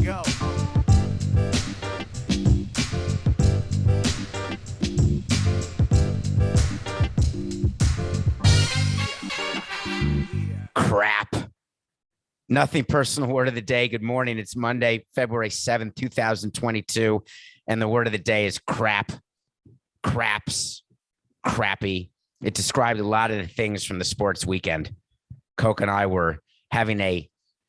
go. Crap. Nothing personal. Word of the day. Good morning. It's Monday, February 7th, 2022. And the word of the day is crap. Craps. Crappy. It described a lot of the things from the sports weekend. Coke and I were having a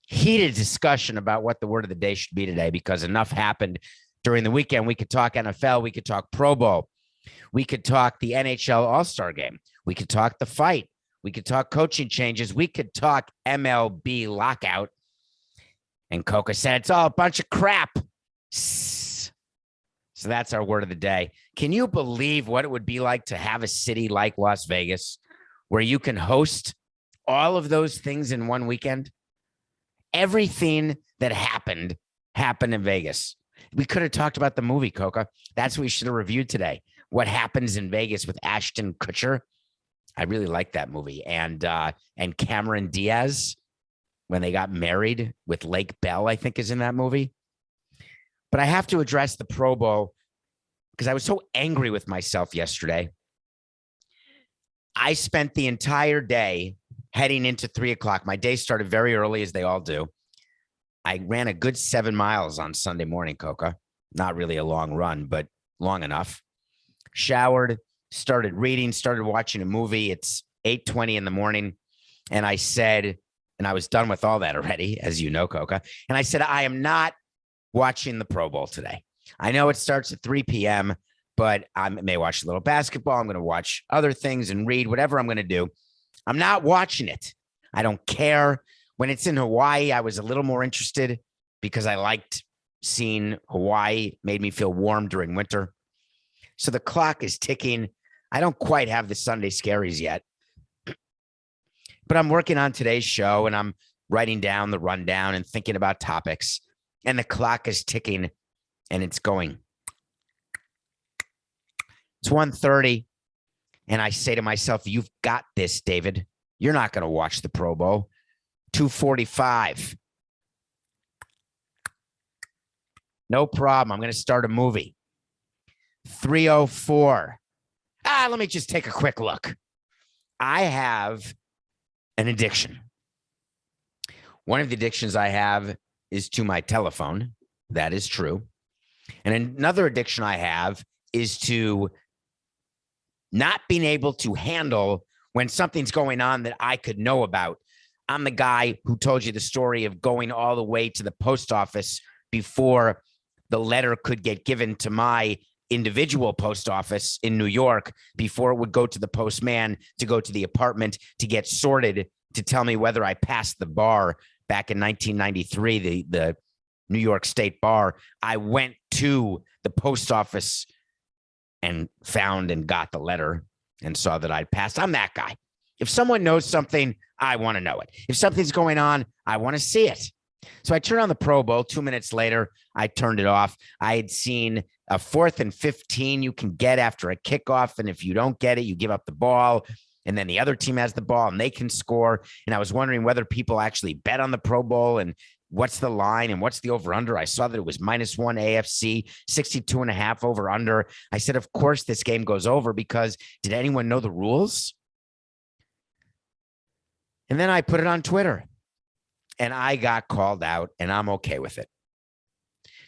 heated discussion about what the word of the day should be today because enough happened during the weekend. We could talk NFL. We could talk Pro Bowl. We could talk the NHL All-Star Game. We could talk the fight. We could talk coaching changes. We could talk MLB Lockout. And Coca said it's all a bunch of crap. So that's our word of the day. Can you believe what it would be like to have a city like Las Vegas where you can host all of those things in one weekend? Everything that happened in Vegas. We could have talked about the movie, Coca. That's what we should have reviewed today. What happens in Vegas with Ashton Kutcher. I really like that movie. And Cameron Diaz, when they got married with Lake Bell, I think is in that movie. But I have to address the Pro Bowl because I was so angry with myself yesterday. I spent the entire day heading into 3 o'clock. My day started very early, as they all do. I ran a good 7 miles on Sunday morning, Coca. Not really a long run, but long enough. Showered, started reading, started watching a movie. It's 8:20 in the morning. And I said, and I was done with all that already, as you know, Coca. And I said, I am not watching the Pro Bowl today. I know it starts at 3 p.m., but I may watch a little basketball. I'm going to watch other things and read, whatever I'm going to do. I'm not watching it. I don't care. When it's in Hawaii, I was a little more interested because I liked seeing Hawaii. Made me feel warm during winter. So the clock is ticking. I don't quite have the Sunday scaries yet, but I'm working on today's show and I'm writing down the rundown and thinking about topics, and the clock is ticking and it's going. It's 1:30. And I say to myself, you've got this, David. You're not going to watch the Pro Bowl. 2:45. No problem. I'm going to start a movie. 3:04. Let me just take a quick look. I have an addiction. One of the addictions I have is to my telephone. That is true. And another addiction I have is to not being able to handle when something's going on that I could know about. I'm the guy who told you the story of going all the way to the post office before the letter could get given to my individual post office in New York, before it would go to the postman to go to the apartment to get sorted to tell me whether I passed the bar back in 1993, the New York State bar. I went to the post office and found and got the letter and saw that I'd passed. I'm that guy. If someone knows something, I want to know it. If something's going on, I want to see it. So I turned on the Pro Bowl. 2 minutes later, I turned it off. I had seen a 4th and 15 you can get after a kickoff. And if you don't get it, you give up the ball. And then the other team has the ball and they can score. And I was wondering whether people actually bet on the Pro Bowl and what's the line and what's the over-under. I saw that it was -1 AFC, 62.5 over-under. I said, of course, this game goes over because did anyone know the rules? And then I put it on Twitter and I got called out and I'm okay with it.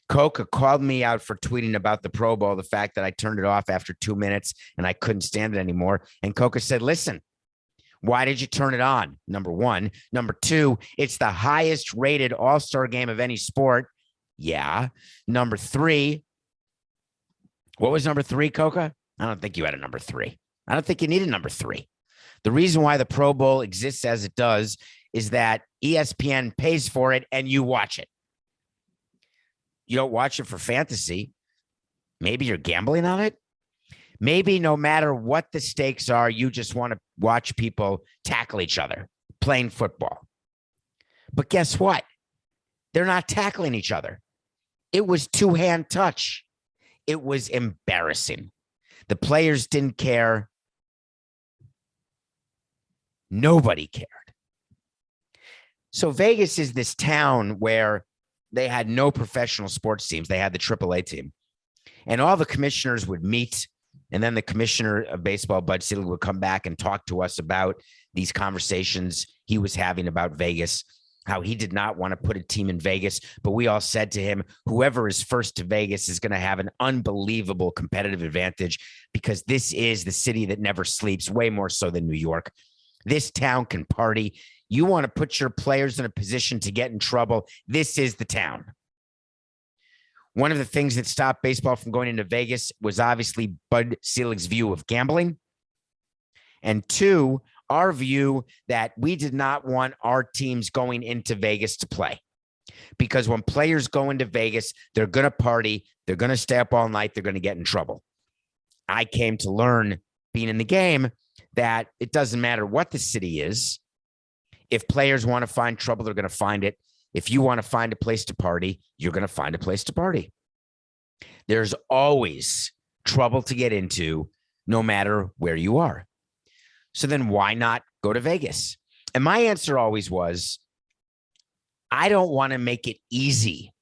Coca called me out for tweeting about the Pro Bowl, the fact that I turned it off after 2 minutes and I couldn't stand it anymore. And Coca said, listen, why did you turn it on? Number one. Number two, it's the highest rated All-Star game of any sport. Yeah. Number three. What was number three, Coca? I don't think you had a number three. I don't think you needed number three. The reason why the Pro Bowl exists as it does is that ESPN pays for it and you watch it. You don't watch it for fantasy. Maybe you're gambling on it. Maybe no matter what the stakes are, you just want to watch people tackle each other playing football. But guess what? They're not tackling each other. It was two-hand touch. It was embarrassing. The players didn't care. Nobody cared. So Vegas is this town where they had no professional sports teams. They had the AAA team. And all the commissioners would meet. And then the commissioner of baseball, Bud Selig, would come back and talk to us about these conversations he was having about Vegas, how he did not want to put a team in Vegas. But we all said to him, whoever is first to Vegas is going to have an unbelievable competitive advantage because this is the city that never sleeps, way more so than New York. This town can party. You want to put your players in a position to get in trouble. This is the town. One of the things that stopped baseball from going into Vegas was obviously Bud Selig's view of gambling. And two, our view that we did not want our teams going into Vegas to play. Because when players go into Vegas, they're going to party. They're going to stay up all night. They're going to get in trouble. I came to learn, being in the game, that it doesn't matter what the city is. If players want to find trouble, they're going to find it. If you want to find a place to party, you're going to find a place to party. There's always trouble to get into, no matter where you are. So then why not go to Vegas? And my answer always was, I don't want to make it easy.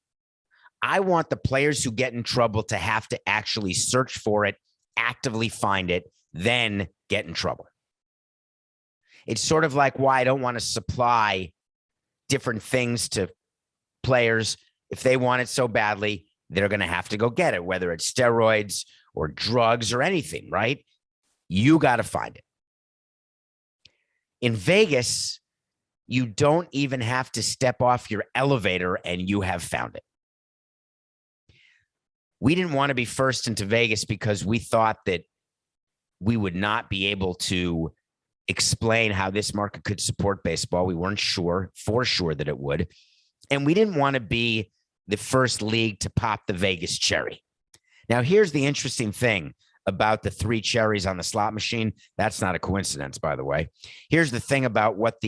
I want the players who get in trouble to have to actually search for it, actively find it, then get in trouble. It's sort of like why I don't want to supply different things to players. If they want it so badly, they're going to have to go get it, whether it's steroids or drugs or anything, right? You got to find it. In Vegas, you don't even have to step off your elevator and you have found it. We didn't want to be first into Vegas because we thought that we would not be able to explain how this market could support baseball. We weren't for sure that it would. And we didn't want to be the first league to pop the Vegas cherry. Now, here's the interesting thing about the 3 cherries on the slot machine. That's not a coincidence, by the way. Here's the thing about what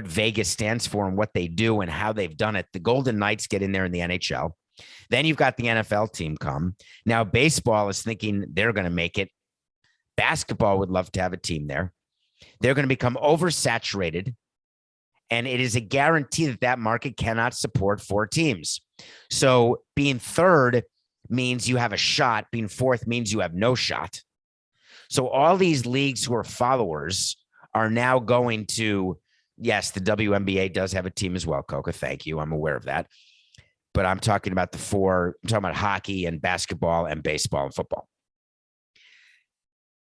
Vegas stands for and what they do and how they've done it. The Golden Knights get in there in the NHL. Then you've got the NFL team come. Now, baseball is thinking they're going to make it. Basketball would love to have a team there. They're going to become oversaturated, and it is a guarantee that that market cannot support 4 teams. So being third means you have a shot. Being fourth means you have no shot. So all these leagues who are followers are now going to, yes, the WNBA does have a team as well, Coca. Thank you. I'm aware of that. But I'm talking about the 4. I'm talking about hockey and basketball and baseball and football.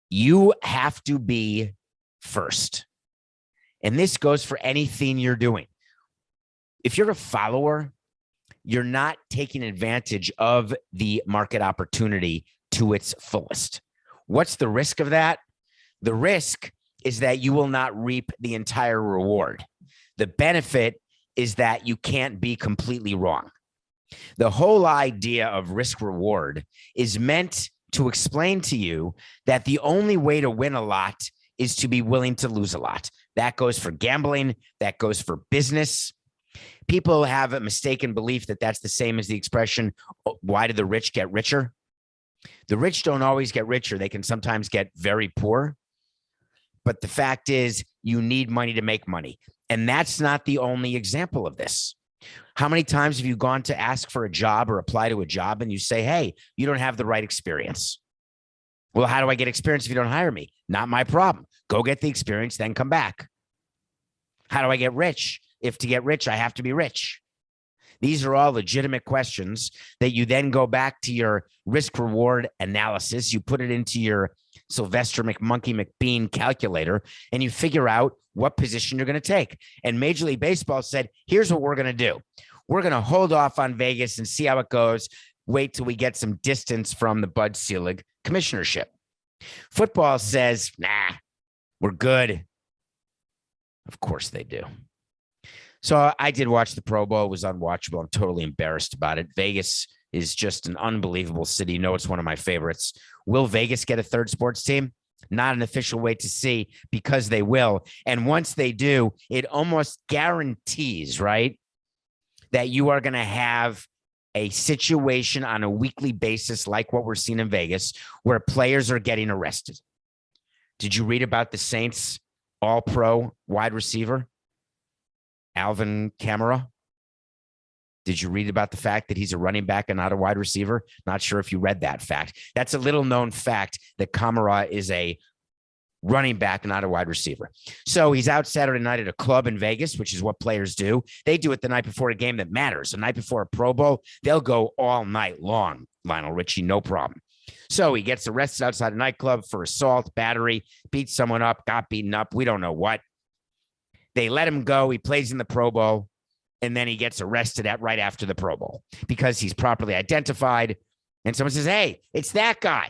You have to be first. And this goes for anything you're doing. If you're a follower, you're not taking advantage of the market opportunity to its fullest. What's the risk of that? The risk is that you will not reap the entire reward. The benefit is that you can't be completely wrong. The whole idea of risk reward is meant to explain to you that the only way to win a lot is to be willing to lose a lot. That goes for gambling. That goes for business. People have a mistaken belief that that's the same as the expression, why do the rich get richer? The rich don't always get richer. They can sometimes get very poor. But the fact is, you need money to make money. And that's not the only example of this. How many times have you gone to ask for a job or apply to a job and you say, hey, you don't have the right experience? Well, how do I get experience if you don't hire me? Not my problem. Go get the experience, then come back. How do I get rich? If to get rich, I have to be rich. These are all legitimate questions that you then go back to your risk reward analysis. You put it into your Sylvester McMonkey McBean calculator and you figure out what position you're going to take. And Major League Baseball said, here's what we're going to do. We're going to hold off on Vegas and see how it goes. Wait till we get some distance from the Bud Selig commissionership. Football says, nah, we're good. Of course they do. So I did watch the Pro Bowl. It was unwatchable. I'm totally embarrassed about it. Vegas is just an unbelievable city. You know, it's one of my favorites. Will Vegas get a third sports team? Not an official way to see, because they will. And once they do, it almost guarantees, right, that you are going to have a situation on a weekly basis like what we're seeing in Vegas, where players are getting arrested. Did you read about the Saints all-pro wide receiver, Alvin Kamara? Did you read about the fact that he's a running back and not a wide receiver? Not sure if you read that fact. That's a little known fact that Kamara is a running back, not a wide receiver. So he's out Saturday night at a club in Vegas, which is what players do. They do it the night before a game that matters. The night before a Pro Bowl, they'll go all night long, Lionel Richie, no problem. So he gets arrested outside a nightclub for assault, battery, beat someone up, got beaten up. We don't know what. They let him go. He plays in the Pro Bowl, and then he gets arrested right after the Pro Bowl because he's properly identified. And someone says, hey, it's that guy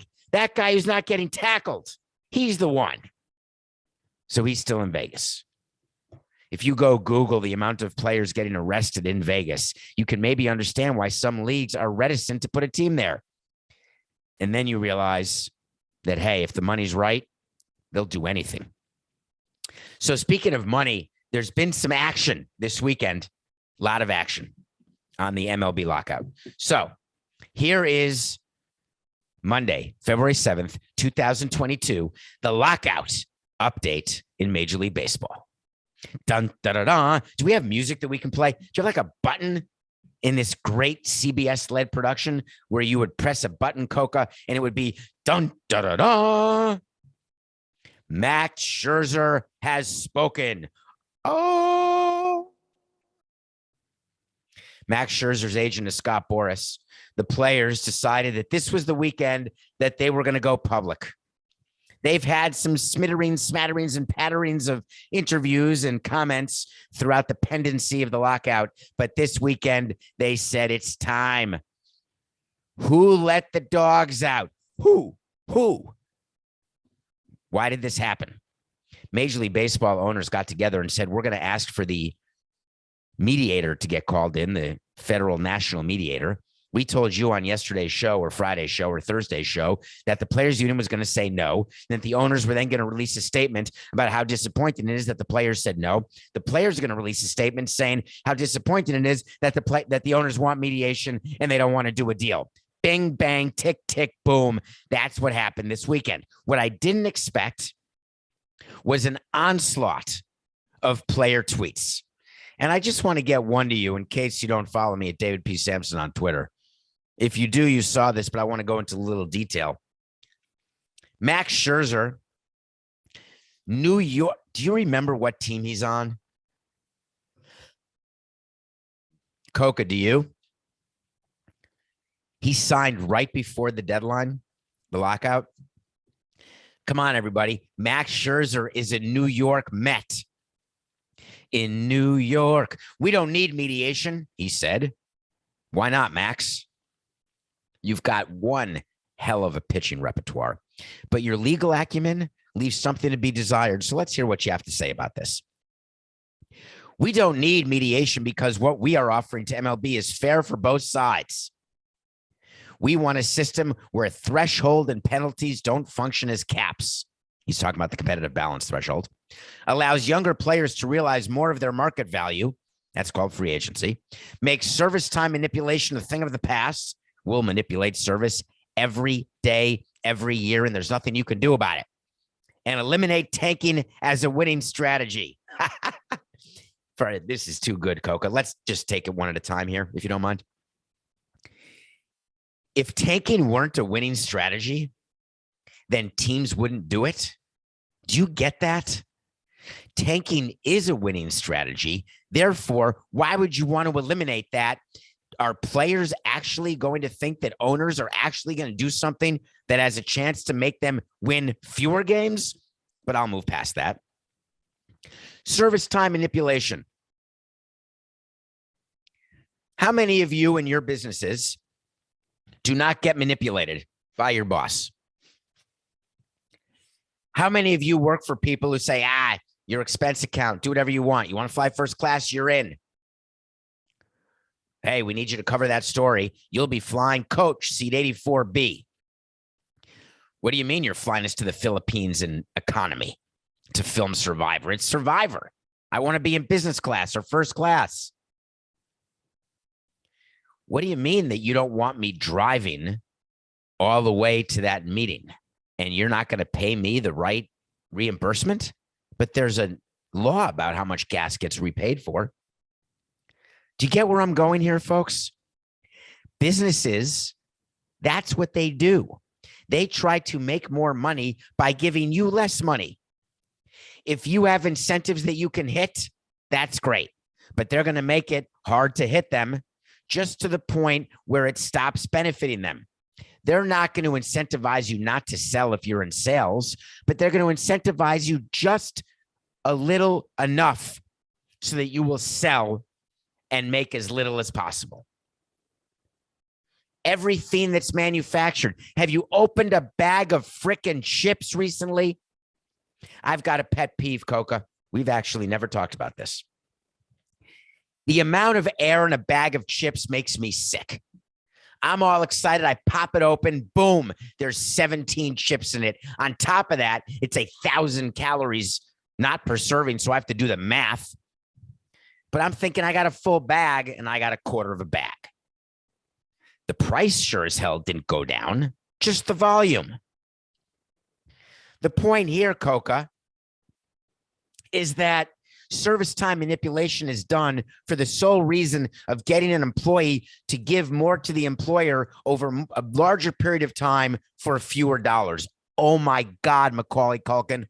who's not getting tackled. He's the one. So he's still in Vegas. If you go Google the amount of players getting arrested in Vegas, you can maybe understand why some leagues are reticent to put a team there. And then you realize that, hey, if the money's right, they'll do anything. So speaking of money, there's been some action this weekend, a lot of action on the MLB Lockout. So here is Monday, February 7th, 2022, the lockout update in Major League Baseball. Dun, da, da, da. Do we have music that we can play? Do you have like a button in this great CBS-led production where you would press a button, Coca, and it would be dun, da, da, da. Max Scherzer has spoken. Oh. Max Scherzer's agent is Scott Boras. The players decided that this was the weekend that they were going to go public. They've had some smatterings and patterings of interviews and comments throughout the pendency of the lockout. But this weekend, they said it's time. Who let the dogs out? Who? Why did this happen? Major League Baseball owners got together and said, we're going to ask for the mediator to get called in, the federal national mediator. We told you on yesterday's show or Friday's show or Thursday's show that the players union was going to say no, and that the owners were then going to release a statement about how disappointing it is that the players said no. The players are going to release a statement saying how disappointing it is that the owners want mediation and they don't want to do a deal. Bing, bang, tick, tick, boom. That's what happened this weekend. What I didn't expect was an onslaught of player tweets. And I just want to get one to you in case you don't follow me at David P. Samson on Twitter. If you do, you saw this, but I want to go into a little detail. Max Scherzer, New York. Do you remember what team he's on? Coca, do you? He signed right before the deadline, the lockout. Come on, everybody. Max Scherzer is a New York Met. In New York, we don't need mediation, he said. Why not, Max? You've got one hell of a pitching repertoire, but your legal acumen leaves something to be desired. So let's hear what you have to say about this. We don't need mediation because what we are offering to MLB is fair for both sides. We want a system where threshold and penalties don't function as caps. He's talking about the competitive balance threshold. Allows younger players to realize more of their market value. That's called free agency. Makes service time manipulation a thing of the past. We'll manipulate service every day, every year, and there's nothing you can do about it. And eliminate tanking as a winning strategy. This is too good, Coca. Let's just take it one at a time here, if you don't mind. If tanking weren't a winning strategy, then teams wouldn't do it. Do you get that? Tanking is a winning strategy. Therefore, why would you want to eliminate that? Are players actually going to think that owners are actually going to do something that has a chance to make them win fewer games? But I'll move past that. Service time manipulation. How many of you in your businesses do not get manipulated by your boss? How many of you work for people who say, your expense account, do whatever you want. You want to fly first class, you're in. Hey, we need you to cover that story. You'll be flying coach seat 84B. What do you mean you're flying us to the Philippines in economy to film Survivor? It's Survivor. I want to be in business class or first class. What do you mean that you don't want me driving all the way to that meeting and you're not going to pay me the right reimbursement? But there's a law about how much gas gets repaid for. Do you get where I'm going here, folks? Businesses, that's what they do. They try to make more money by giving you less money. If you have incentives that you can hit, that's great. But they're going to make it hard to hit them just to the point where it stops benefiting them. They're not going to incentivize you not to sell if you're in sales, but they're going to incentivize you just a little enough so that you will sell and make as little as possible. Everything that's manufactured. Have you opened a bag of frickin' chips recently? I've got a pet peeve, Coca. We've actually never talked about this. The amount of air in a bag of chips makes me sick. I'm all excited. I pop it open. Boom. There's 17 chips in it. On top of that, it's 1,000 calories, not per serving. So I have to do the math. But I'm thinking I got a full bag and I got a quarter of a bag. The price sure as hell didn't go down, just the volume. The point here, Coca, is that service time manipulation is done for the sole reason of getting an employee to give more to the employer over a larger period of time for fewer dollars. Oh my God, Macaulay Culkin.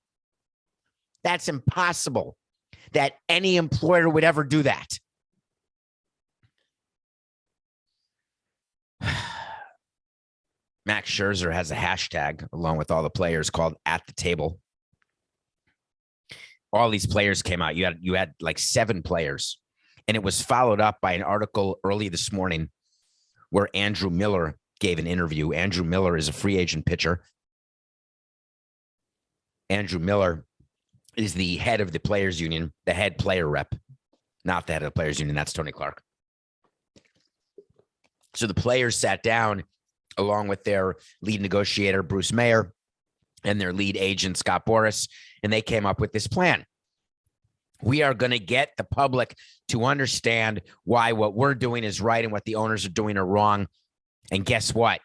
That's impossible that any employer would ever do that. Max Scherzer has a hashtag along with all the players called At the Table. All these players came out. You had like 7 players, and it was followed up by an article early this morning where Andrew Miller gave an interview. Andrew Miller is a free agent pitcher. Andrew Miller is the head of the players union, the head player rep, not the head of the players union. That's Tony Clark. So the players sat down along with their lead negotiator, Bruce Mayer, and their lead agent, Scott Boras, and they came up with this plan. We are going to get the public to understand why what we're doing is right and what the owners are doing are wrong. And guess what,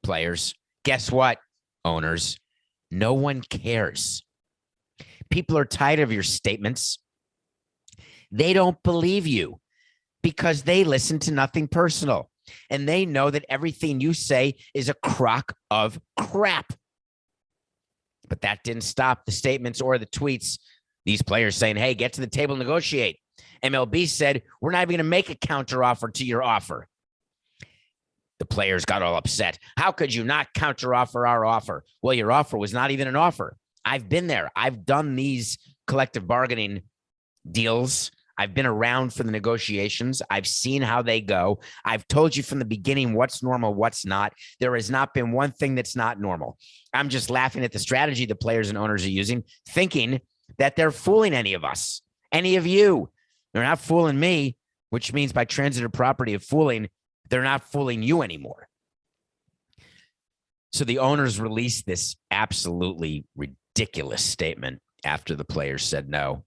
players? Guess what, owners? No one cares. People are tired of your statements. They don't believe you because they listen to nothing personal. And they know that everything you say is a crock of crap. But that didn't stop the statements or the tweets. These players saying, hey, get to the table, negotiate. MLB said, we're not even going to make a counteroffer to your offer. The players got all upset. How could you not counteroffer our offer? Well, your offer was not even an offer. I've been there. I've done these collective bargaining deals. I've been around for the negotiations. I've seen how they go. I've told you from the beginning what's normal, what's not. There has not been one thing that's not normal. I'm just laughing at the strategy the players and owners are using, thinking that they're fooling any of us, any of you. They're not fooling me, which means by transitive property of fooling, they're not fooling you anymore. So the owners released this absolutely ridiculous statement after the players said no.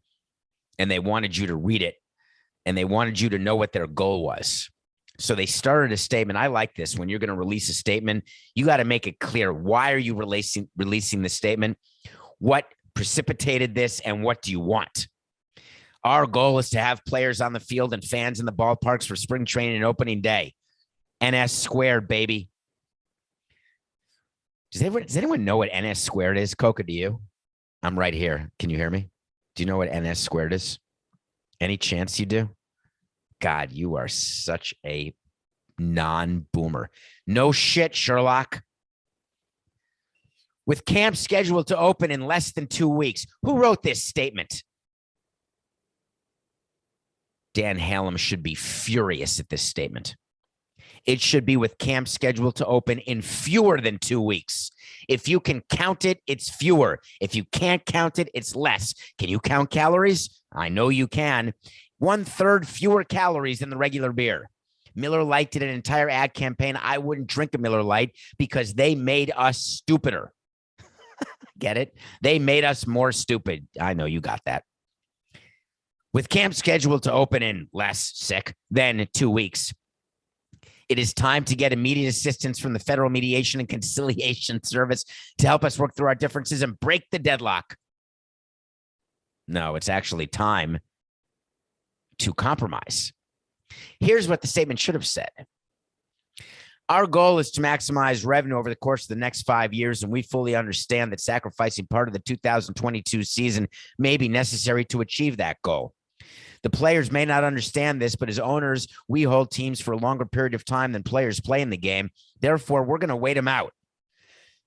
And they wanted you to read it, and they wanted you to know what their goal was. So they started a statement. I like this. When you're going to release a statement, you got to make it clear. Why are you releasing the statement? What precipitated this, and what do you want? Our goal is to have players on the field and fans in the ballparks for spring training and opening day. NS squared, baby. Does anyone know what NS squared is? Coca, do you? I'm right here. Can you hear me? Do you know what NS squared is? Any chance you do? God, you are such a non-boomer. No shit, Sherlock. With camp scheduled to open in less than 2 weeks. Who wrote this statement? Dan Hallam should be furious at this statement. It should be with camp scheduled to open in fewer than 2 weeks. If you can count it, it's fewer. If you can't count it, it's less. Can you count calories? I know you can. 1/3 fewer calories than the regular beer. Miller Lite did an entire ad campaign. I wouldn't drink a Miller Lite because they made us stupider. Get it? They made us more stupid. I know you got that. With camp scheduled to open in less than 2 weeks, it is time to get immediate assistance from the Federal Mediation and Conciliation Service to help us work through our differences and break the deadlock. No, it's actually time to compromise. Here's what the statement should have said. Our goal is to maximize revenue over the course of the next 5 years, and we fully understand that sacrificing part of the 2022 season may be necessary to achieve that goal. The players may not understand this, but as owners, we hold teams for a longer period of time than players play in the game. Therefore, we're going to wait them out.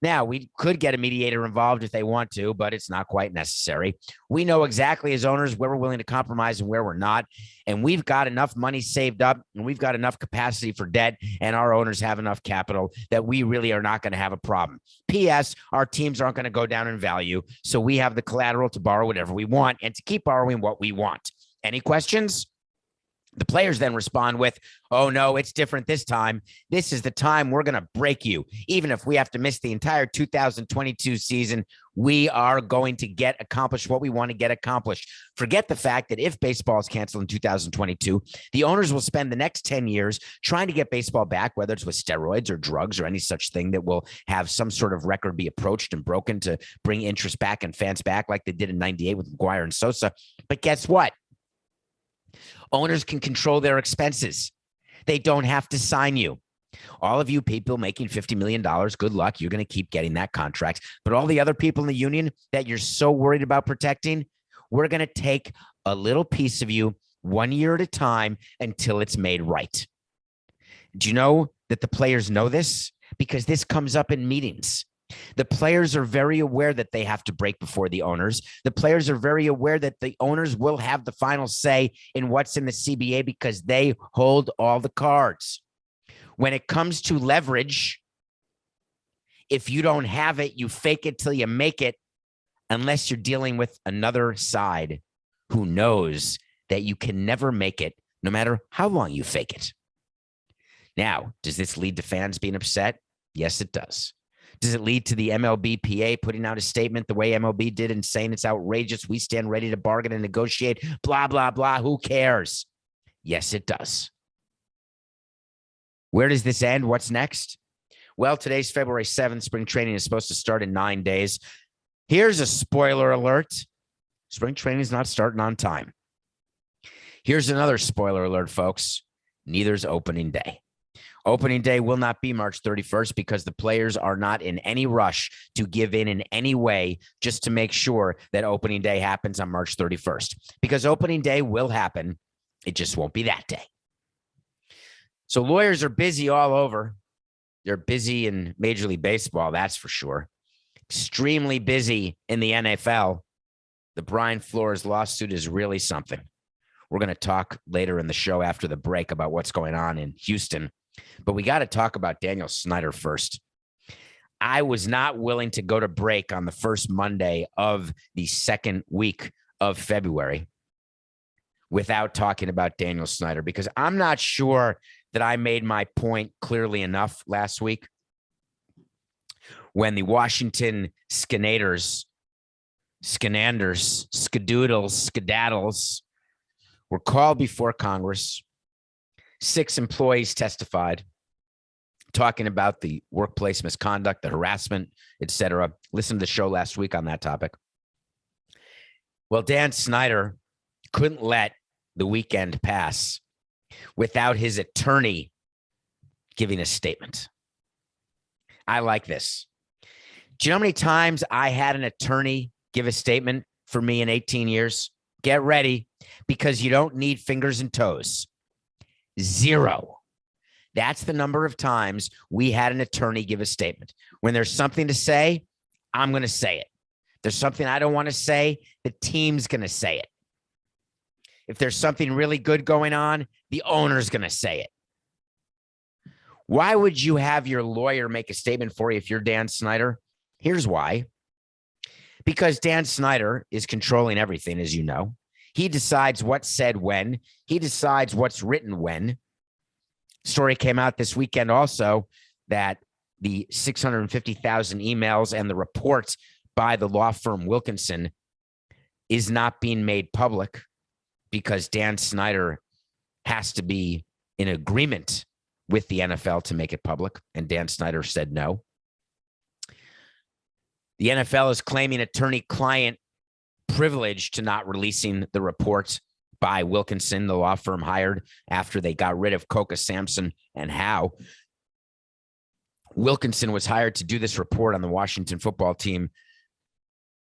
Now, we could get a mediator involved if they want to, but it's not quite necessary. We know exactly as owners where we're willing to compromise and where we're not. And we've got enough money saved up and we've got enough capacity for debt, and our owners have enough capital that we really are not going to have a problem. P.S. Our teams aren't going to go down in value, so we have the collateral to borrow whatever we want and to keep borrowing what we want. Any questions? The players then respond with, oh, no, it's different this time. This is the time we're going to break you. Even if we have to miss the entire 2022 season, we are going to get accomplished what we want to get accomplished. Forget the fact that if baseball is canceled in 2022, the owners will spend the next 10 years trying to get baseball back, whether it's with steroids or drugs or any such thing that will have some sort of record be approached and broken to bring interest back and fans back like they did in 98 with McGuire and Sosa. But guess what? Owners can control their expenses. They don't have to sign you. All of you people making $50 million, good luck. You're going to keep getting that contract. But all the other people in the union that you're so worried about protecting, we're going to take a little piece of you 1 year at a time until it's made right. Do you know that the players know this? Because this comes up in meetings. The players are very aware that they have to break before the owners. The players are very aware that the owners will have the final say in what's in the CBA because they hold all the cards. When it comes to leverage, if you don't have it, you fake it till you make it, unless you're dealing with another side who knows that you can never make it, no matter how long you fake it. Now, does this lead to fans being upset? Yes, it does. Does it lead to the MLBPA putting out a statement the way MLB did and saying it's outrageous? We stand ready to bargain and negotiate, blah, blah, blah. Who cares? Yes, it does. Where does this end? What's next? Well, today's February 7th. Spring training is supposed to start in 9 days. Here's a spoiler alert. Spring training is not starting on time. Here's another spoiler alert, folks. Neither's opening day. Opening day will not be March 31st because the players are not in any rush to give in any way just to make sure that opening day happens on March 31st. Because opening day will happen. It just won't be that day. So lawyers are busy all over. They're busy in Major League Baseball, that's for sure. Extremely busy in the NFL. The Brian Flores lawsuit is really something. We're going to talk later in the show after the break about what's going on in Houston. But we got to talk about Daniel Snyder first. I was not willing to go to break on the first Monday of the second week of February without talking about Daniel Snyder, because I'm not sure that I made my point clearly enough last week when the Washington Skenadoodles, Skedaddles were called before Congress. 6 employees testified, talking about the workplace misconduct, the harassment, etc. Listen to the show last week on that topic. Well, Dan Snyder couldn't let the weekend pass without his attorney giving a statement. I like this. Do you know how many times I had an attorney give a statement for me in 18 years? Get ready, because you don't need fingers and toes. 0. That's the number of times we had an attorney give a statement. When there's something to say, I'm going to say it. If there's something I don't want to say, the team's going to say it. If there's something really good going on, the owner's going to say it. Why would you have your lawyer make a statement for you if you're Dan Snyder? Here's why. Because Dan Snyder is controlling everything, as you know. He decides what's said when. He decides what's written when. Story came out this weekend also that the 650,000 emails and the report by the law firm Wilkinson is not being made public because Dan Snyder has to be in agreement with the NFL to make it public, and Dan Snyder said no. The NFL is claiming attorney-client privilege to not releasing the reports by Wilkinson, the law firm hired after they got rid of Coca, Samson, and Howe. Wilkinson was hired to do this report on the Washington football team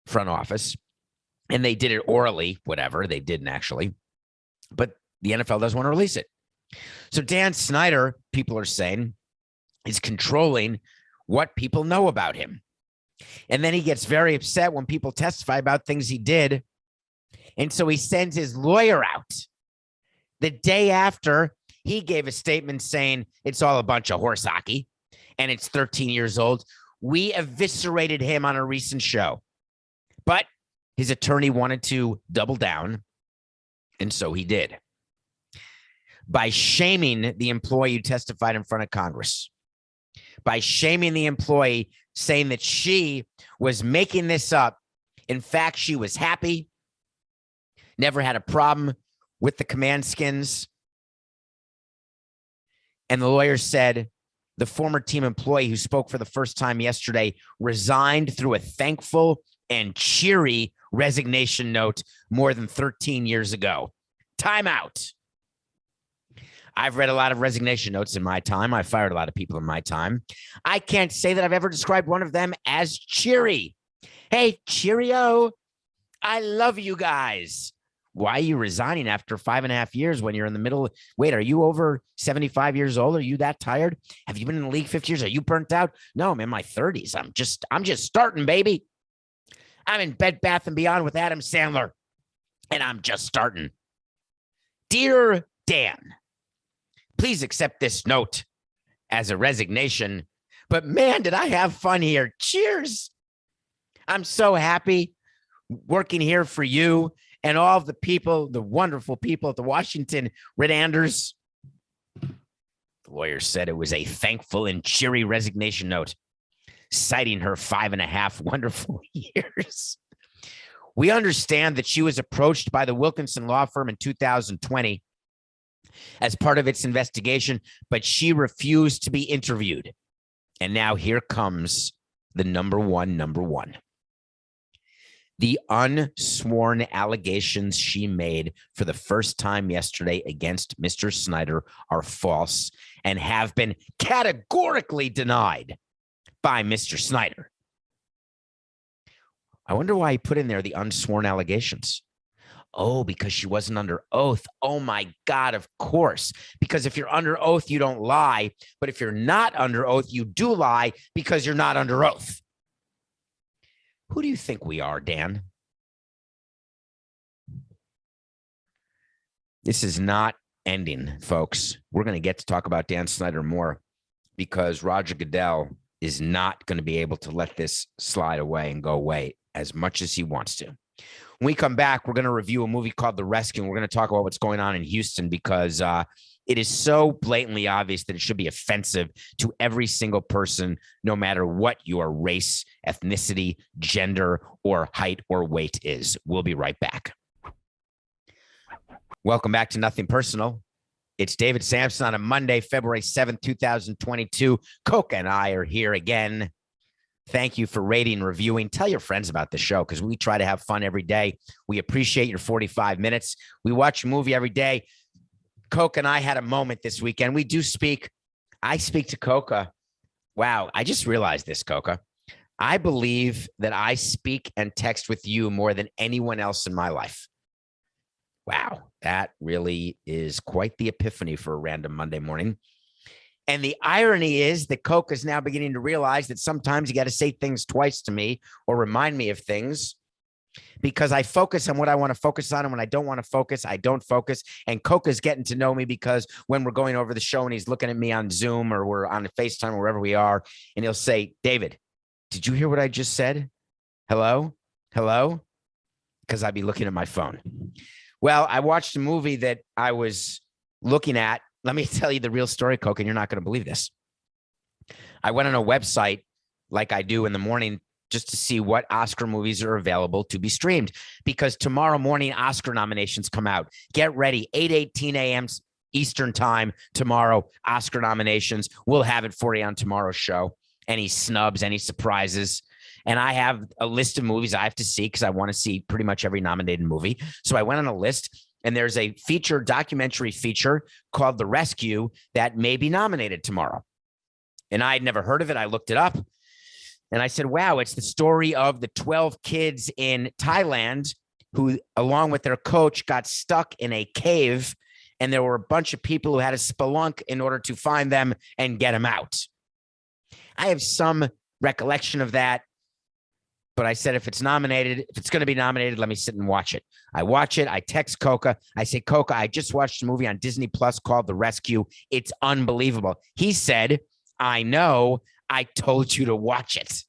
front office, and they did it orally, whatever. They didn't actually, but the NFL doesn't want to release it. So Dan Snyder, people are saying, is controlling what people know about him. And then he gets very upset when people testify about things he did. And so he sends his lawyer out the day after he gave a statement saying it's all a bunch of horse hockey and it's 13 years old. We eviscerated him on a recent show, but his attorney wanted to double down, and so he did. By shaming the employee who testified in front of Congress, by shaming the employee, saying that she was making this up. In fact, she was happy, never had a problem with the command skins. And the lawyer said the former team employee who spoke for the first time yesterday resigned through a thankful and cheery resignation note more than 13 years ago. Time out. I've read a lot of resignation notes in my time. I fired a lot of people in my time. I can't say that I've ever described one of them as cheery. Hey, cheerio. I love you guys. Why are you resigning after 5.5 years when you're in the middle? Wait, are you over 75 years old? Are you that tired? Have you been in the league 50 years? Are you burnt out? No, I'm in my 30s. I'm just starting, baby. I'm in Bed Bath & Beyond with Adam Sandler, and I'm just starting. Dear Dan, please accept this note as a resignation, but man, did I have fun here. Cheers. I'm so happy working here for you and all of the people, the wonderful people at the Washington Redanders. The lawyer said it was a thankful and cheery resignation note, citing her 5.5 wonderful years. We understand that she was approached by the Wilkinson law firm in 2020 as part of its investigation, but she refused to be interviewed. And now here comes the number one. The unsworn allegations she made for the first time yesterday against Mr. Snyder are false and have been categorically denied by Mr. Snyder. I wonder why he put in there the unsworn allegations. Oh, because she wasn't under oath. Oh, my God, of course. Because if you're under oath, you don't lie. But if you're not under oath, you do lie because you're not under oath. Who do you think we are, Dan? This is not ending, folks. We're going to get to talk about Dan Snyder more because Roger Goodell is not going to be able to let this slide away and go away as much as he wants to. When we come back, we're going to review a movie called The Rescue. And we're going to talk about what's going on in Houston because it is so blatantly obvious that it should be offensive to every single person, no matter what your race, ethnicity, gender, or height or weight is. We'll be right back. Welcome back to Nothing Personal. It's David Samson on a Monday, February 7th, 2022. Coca and I are here again. Thank you for rating and reviewing. Tell your friends about the show because we try to have fun every day. We appreciate your 45 minutes. We watch a movie every day. Coca and I had a moment this weekend. We do speak. I speak to Coca. Wow. I just realized this, Coca. I believe that I speak and text with you more than anyone else in my life. Wow. That really is quite the epiphany for a random Monday morning. And the irony is that Coca is now beginning to realize that sometimes you got to say things twice to me or remind me of things because I focus on what I want to focus on. And when I don't want to focus, I don't focus. And Coca's getting to know me because when we're going over the show and he's looking at me on Zoom or we're on FaceTime or wherever we are, and he'll say, David, did you hear what I just said? Hello? Hello? Because I'd be looking at my phone. Well, I watched a movie that I was looking at. Let me tell you the real story, Coke, and you're not going to believe this. I went on a website like I do in the morning just to see what Oscar movies are available to be streamed because tomorrow morning Oscar nominations come out. Get ready, 8:18 a.m. Eastern time tomorrow, Oscar nominations. We'll have it for you on tomorrow's show. Any snubs, any surprises. And I have a list of movies I have to see because I want to see pretty much every nominated movie. So I went on a list And there's a documentary feature called The Rescue that may be nominated tomorrow. And I'd never heard of it. I looked it up and I said, wow, it's the story of the 12 kids in Thailand who, along with their coach, got stuck in a cave. And there were a bunch of people who had to spelunk in order to find them and get them out. I have some recollection of that. But I said, if it's going to be nominated, let me sit and watch it. I watch it. I text Coca. I say, Coca, I just watched a movie on Disney Plus called The Rescue. It's unbelievable. He said, I know. I told you to watch it.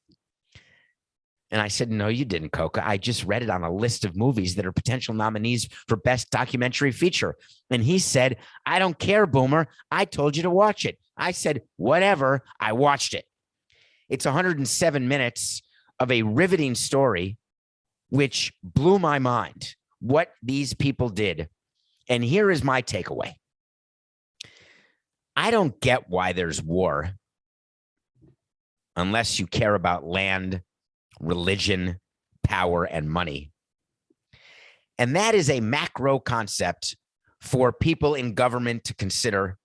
And I said, no, you didn't, Coca. I just read it on a list of movies that are potential nominees for Best Documentary Feature. And he said, I don't care, Boomer. I told you to watch it. I said, whatever. I watched it. It's 107 minutes of a riveting story, which blew my mind, what these people did. And here is my takeaway. I don't get why there's war unless you care about land, religion, power, and money. And that is a macro concept for people in government to consider.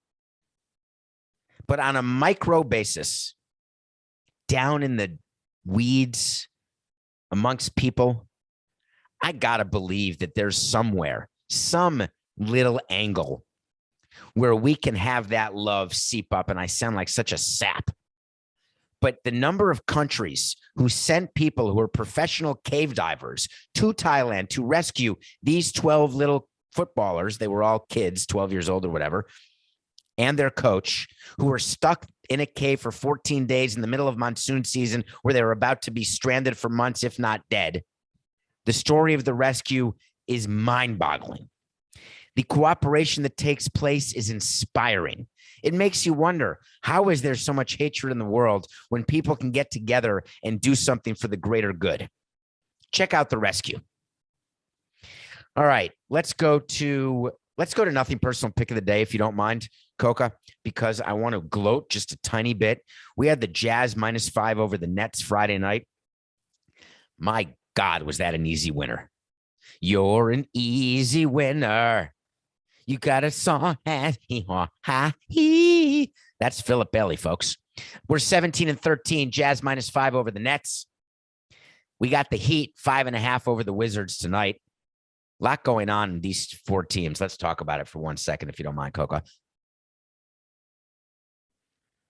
But on a micro basis, down in the weeds amongst people, I gotta believe that there's somewhere, some little angle where we can have that love seep up. And I sound like such a sap, but the number of countries who sent people who are professional cave divers to Thailand to rescue these 12 little footballers, they were all kids, 12 years old or whatever, and their coach, who were stuck in a cave for 14 days in the middle of monsoon season where they were about to be stranded for months, if not dead. The story of the rescue is mind-boggling. The cooperation that takes place is inspiring. It makes you wonder, how is there so much hatred in the world when people can get together and do something for the greater good? Check out The Rescue. All right, let's go to nothing personal pick of the day, if you don't mind, Coca, because I want to gloat just a tiny bit. We had the Jazz -5 over the Nets Friday night. My God, was that an easy winner? You're an easy winner. You got a song. That's Philip Bailey, folks. We're 17-13, Jazz -5 over the Nets. We got the Heat 5.5 over the Wizards tonight. A lot going on in these four teams. Let's talk about it for 1 second, if you don't mind, Coca.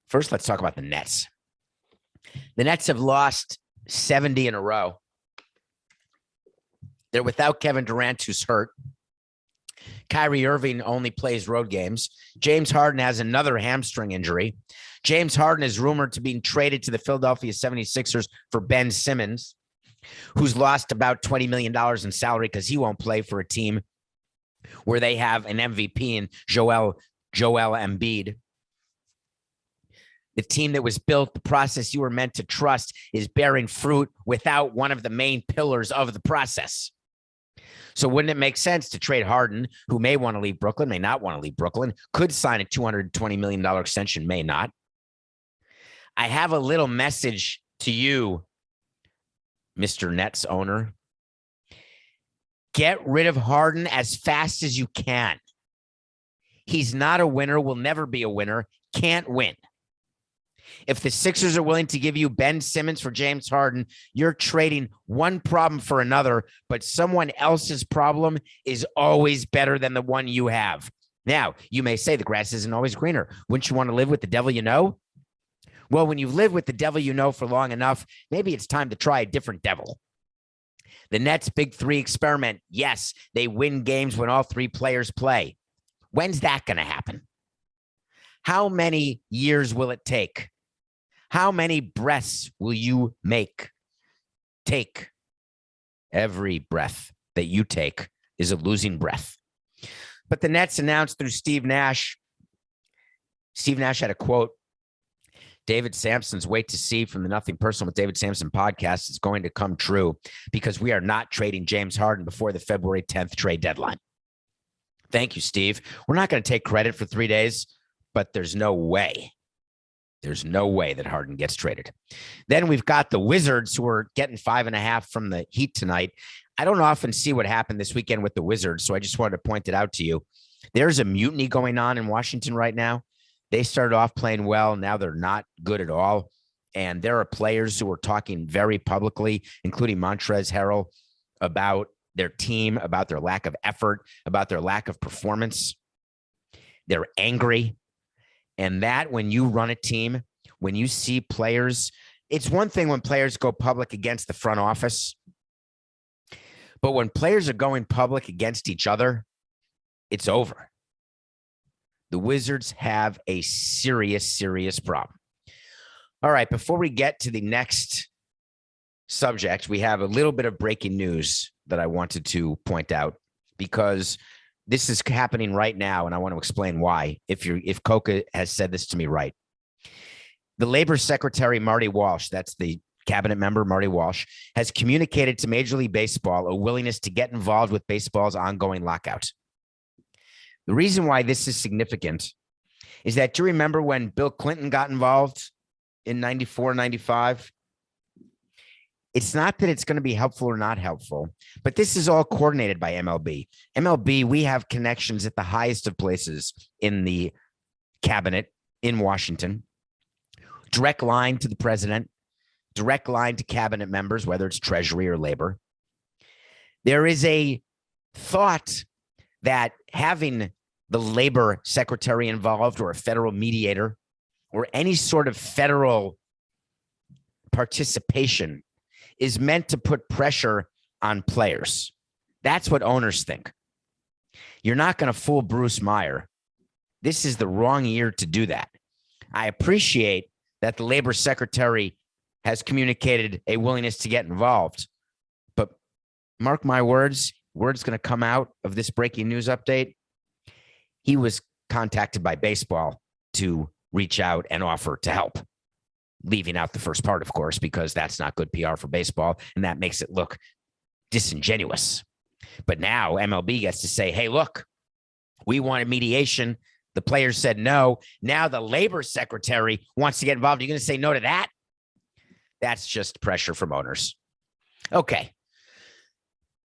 First, let's talk about the Nets. The Nets have lost 70 in a row. They're without Kevin Durant, who's hurt. Kyrie Irving only plays road games. James Harden has another hamstring injury. James Harden is rumored to be traded to the Philadelphia 76ers for Ben Simmons, who's lost about $20 million in salary because he won't play for a team where they have an MVP in Joel Embiid. The team that was built, the process you were meant to trust, is bearing fruit without one of the main pillars of the process. So wouldn't it make sense to trade Harden, who may want to leave Brooklyn, may not want to leave Brooklyn, could sign a $220 million extension, may not? I have a little message to you, Mr. Nets owner. Get rid of Harden as fast as you can. He's not a winner, will never be a winner, can't win. If the Sixers are willing to give you Ben Simmons for James Harden, you're trading one problem for another, but someone else's problem is always better than the one you have. Now, you may say the grass isn't always greener. Wouldn't you want to live with the devil you know? Well, when you've lived with the devil you know for long enough, maybe it's time to try a different devil. The Nets' Big Three experiment. Yes, they win games when all three players play. When's that going to happen? How many years will it take? How many breaths will you take? Every breath that you take is a losing breath. But the Nets announced through Steve Nash. Steve Nash had a quote. David Samson's Wait to See from the Nothing Personal with David Samson podcast is going to come true because we are not trading James Harden before the February 10th trade deadline. Thank you, Steve. We're not going to take credit for 3 days, but there's no way. There's no way that Harden gets traded. Then we've got the Wizards, who are getting 5.5 from the Heat tonight. I don't often see what happened this weekend with the Wizards, so I just wanted to point it out to you. There's a mutiny going on in Washington right now. They started off playing well. Now they're not good at all. And there are players who are talking very publicly, including Montrezl Harrell, about their team, about their lack of effort, about their lack of performance. They're angry. And that when you run a team, when you see players, it's one thing when players go public against the front office. But when players are going public against each other, it's over. The Wizards have a serious, serious problem. All right, before we get to the next subject, we have a little bit of breaking news that I wanted to point out because this is happening right now, and I want to explain why, if Coca has said this to me right. The Labor Secretary, Marty Walsh, that's the cabinet member, Marty Walsh, has communicated to Major League Baseball a willingness to get involved with baseball's ongoing lockout. The reason why this is significant is that, do you remember when Bill Clinton got involved in 94, 95? It's not that it's going to be helpful or not helpful, but this is all coordinated by MLB. MLB, we have connections at the highest of places in the cabinet in Washington, direct line to the president, direct line to cabinet members, whether it's Treasury or Labor. There is a thought that having the Labor Secretary involved or a federal mediator or any sort of federal participation is meant to put pressure on players. That's what owners think. You're not going to fool Bruce Meyer. This is the wrong year to do that. I appreciate that the Labor Secretary has communicated a willingness to get involved, but mark my words, word's going to come out of this breaking news update. He was contacted by baseball to reach out and offer to help, leaving out the first part, of course, because that's not good PR for baseball, and that makes it look disingenuous. But now MLB gets to say, hey, look, we wanted mediation. The players said no. Now the Labor Secretary wants to get involved. Are you going to say no to that? That's just pressure from owners. Okay.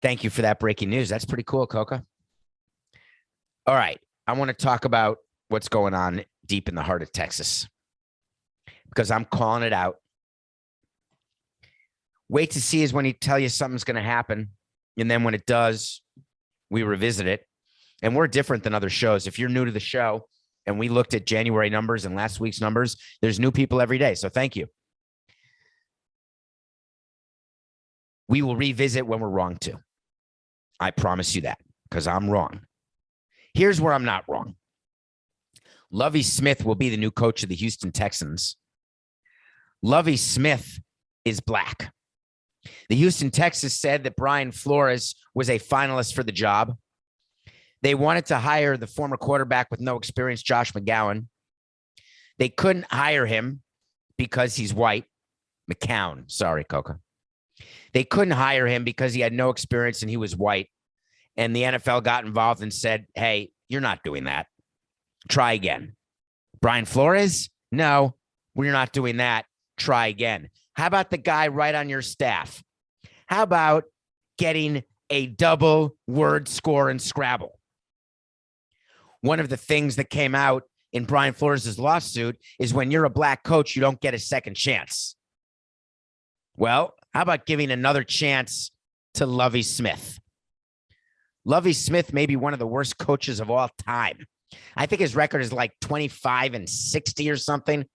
Thank you for that breaking news. That's pretty cool, Coca. All right. I want to talk about what's going on deep in the heart of Texas because I'm calling it out. Wait to see is when he tell you something's going to happen. And then when it does, we revisit it. And we're different than other shows. If you're new to the show and we looked at January numbers and last week's numbers, there's new people every day. So thank you. We will revisit when we're wrong too. I promise you that because I'm wrong. Here's where I'm not wrong. Lovie Smith will be the new coach of the Houston Texans. Lovie Smith is black. The Houston Texans said that Brian Flores was a finalist for the job. They wanted to hire the former quarterback with no experience, Josh McCown. They couldn't hire him because he's white. McCown. Sorry, Coca. They couldn't hire him because he had no experience and he was white. And the NFL got involved and said, hey, you're not doing that. Try again. Brian Flores? No, we're not doing that. Try again. How about the guy right on your staff? How about getting a double word score in Scrabble? One of the things that came out in Brian Flores' lawsuit is when you're a black coach, you don't get a second chance. Well, how about giving another chance to Lovie Smith? Lovie Smith may be one of the worst coaches of all time. I think his record is like 25-60 or something.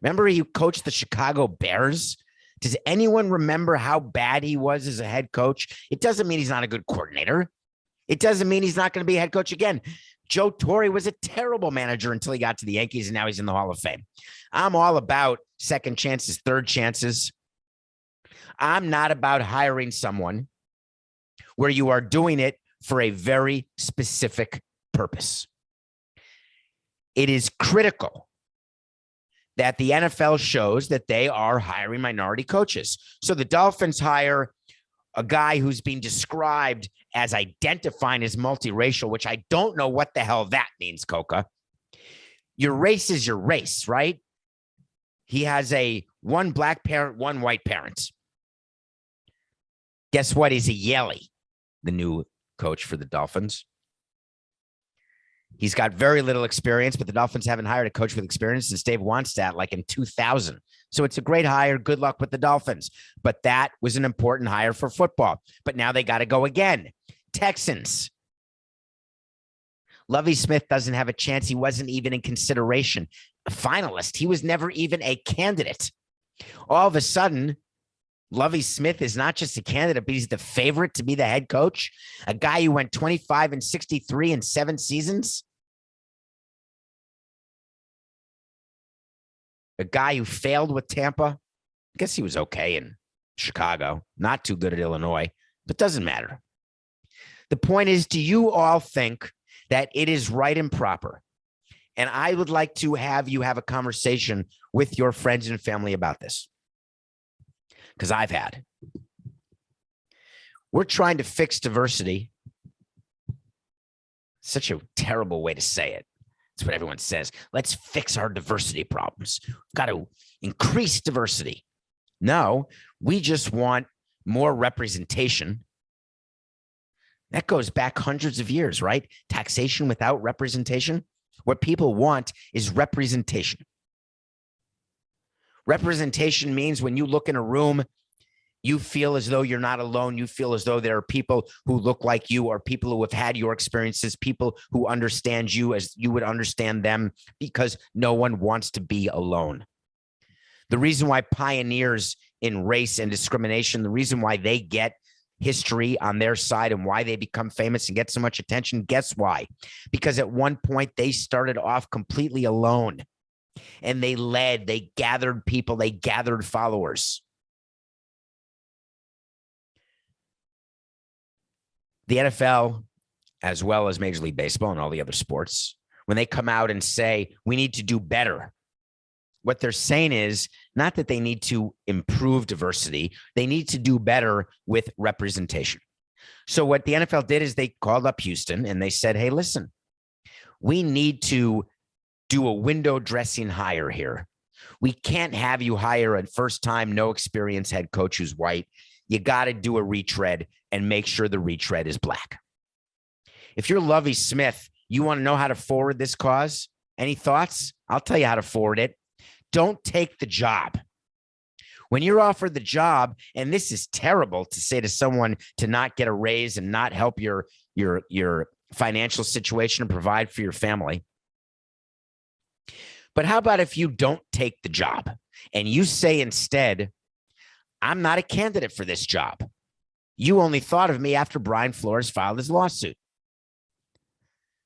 Remember he coached the Chicago Bears? Does anyone remember how bad he was as a head coach? It doesn't mean he's not a good coordinator. It doesn't mean he's not going to be a head coach again. Joe Torre was a terrible manager until he got to the Yankees, and now he's in the Hall of Fame. I'm all about second chances, third chances. I'm not about hiring someone where you are doing it for a very specific purpose. It is critical that the NFL shows that they are hiring minority coaches. So the Dolphins hire a guy who's being described as identifying as multiracial, which I don't know what the hell that means, Coca. Your race is your race, right? He has one black parent, one white parent. Guess what? He's a Yelly, the new coach for the Dolphins. He's got very little experience, but the Dolphins haven't hired a coach with experience since Dave Wannstedt, like in 2000. So it's a great hire. Good luck with the Dolphins. But that was an important hire for football. But now they got to go again. Texans. Lovie Smith doesn't have a chance. He wasn't even in consideration. A finalist. He was never even a candidate. All of a sudden, Lovie Smith is not just a candidate, but he's the favorite to be the head coach. A guy who went 25-63 in 7 seasons. A guy who failed with Tampa. I guess he was okay in Chicago. Not too good at Illinois, but doesn't matter. The point is, do you all think that it is right and proper? And I would like to have you have a conversation with your friends and family about this. Because I've had. We're trying to fix diversity. Such a terrible way to say it. That's what everyone says. Let's fix our diversity problems. We've got to increase diversity. No, we just want more representation. That goes back hundreds of years, right? Taxation without representation. What people want is representation. Representation means when you look in a room, you feel as though you're not alone. You feel as though there are people who look like you, or people who have had your experiences, people who understand you as you would understand them, because no one wants to be alone. The reason why pioneers in race and discrimination, the reason why they get history on their side and why they become famous and get so much attention, guess why? Because at one point they started off completely alone. And they led, they gathered people, they gathered followers. The NFL, as well as Major League Baseball and all the other sports, when they come out and say, we need to do better, what they're saying is not that they need to improve diversity. They need to do better with representation. So what the NFL did is they called up Houston and they said, hey, listen, we need to do a window dressing hire here. We can't have you hire a first-time, no experience head coach who's white. You got to do a retread and make sure the retread is black. If you're Lovie Smith, you want to know how to forward this cause? Any thoughts? I'll tell you how to forward it. Don't take the job. When you're offered the job, and this is terrible to say to someone to not get a raise and not help your financial situation and provide for your family. But how about if you don't take the job and you say instead, I'm not a candidate for this job. You only thought of me after Brian Flores filed his lawsuit.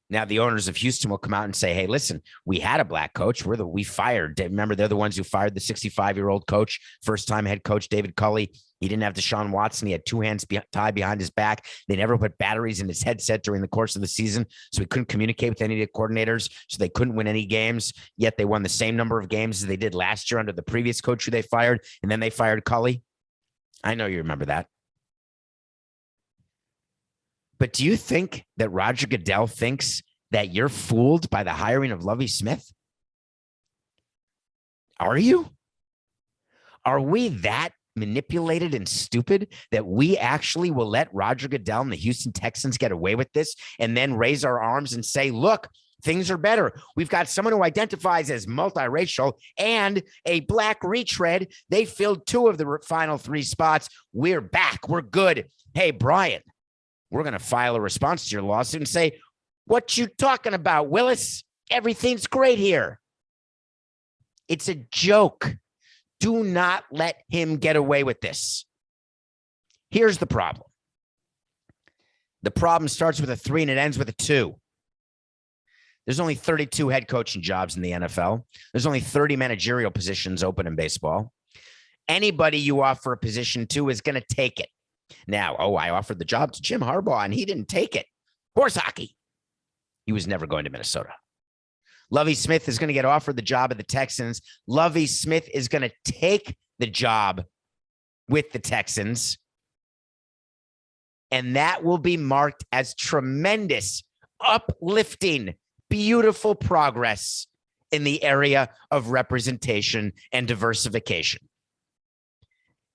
Now, the owners of Houston will come out and say, hey, listen, we had a black coach. We fired. Remember, they're the ones who fired the 65-year-old coach, first-time head coach, David Culley. He didn't have Deshaun Watson. He had 2 hands tied behind his back. They never put batteries in his headset during the course of the season, so he couldn't communicate with any of the coordinators, so they couldn't win any games, yet they won the same number of games as they did last year under the previous coach who they fired, and then they fired Culley. I know you remember that. But do you think that Roger Goodell thinks that you're fooled by the hiring of Lovie Smith? Are you? Are we that manipulated and stupid that we actually will let Roger Goodell and the Houston Texans get away with this and then raise our arms and say, look, things are better. We've got someone who identifies as multiracial and a black retread. They filled 2 of the final 3 spots. We're back. We're good. Hey, Brian, we're going to file a response to your lawsuit and say, what you talking about, Willis? Everything's great here. It's a joke. Do not let him get away with this. Here's the problem. The problem starts with a 3 and it ends with a 2. There's only 32 head coaching jobs in the NFL. There's only 30 managerial positions open in baseball. Anybody you offer a position to is going to take it. Now, I offered the job to Jim Harbaugh and he didn't take it. Horse hockey. He was never going to Minnesota. Lovie Smith is going to get offered the job at the Texans. Lovie Smith is going to take the job with the Texans. And that will be marked as tremendous, uplifting, beautiful progress in the area of representation and diversification.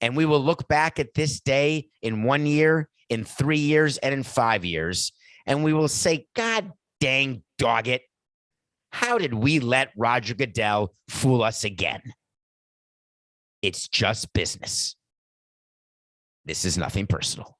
And we will look back at this day in 1 year, in 3 years, and in 5 years. And we will say, God dang dog it. How did we let Roger Goodell fool us again? It's just business. This is nothing personal.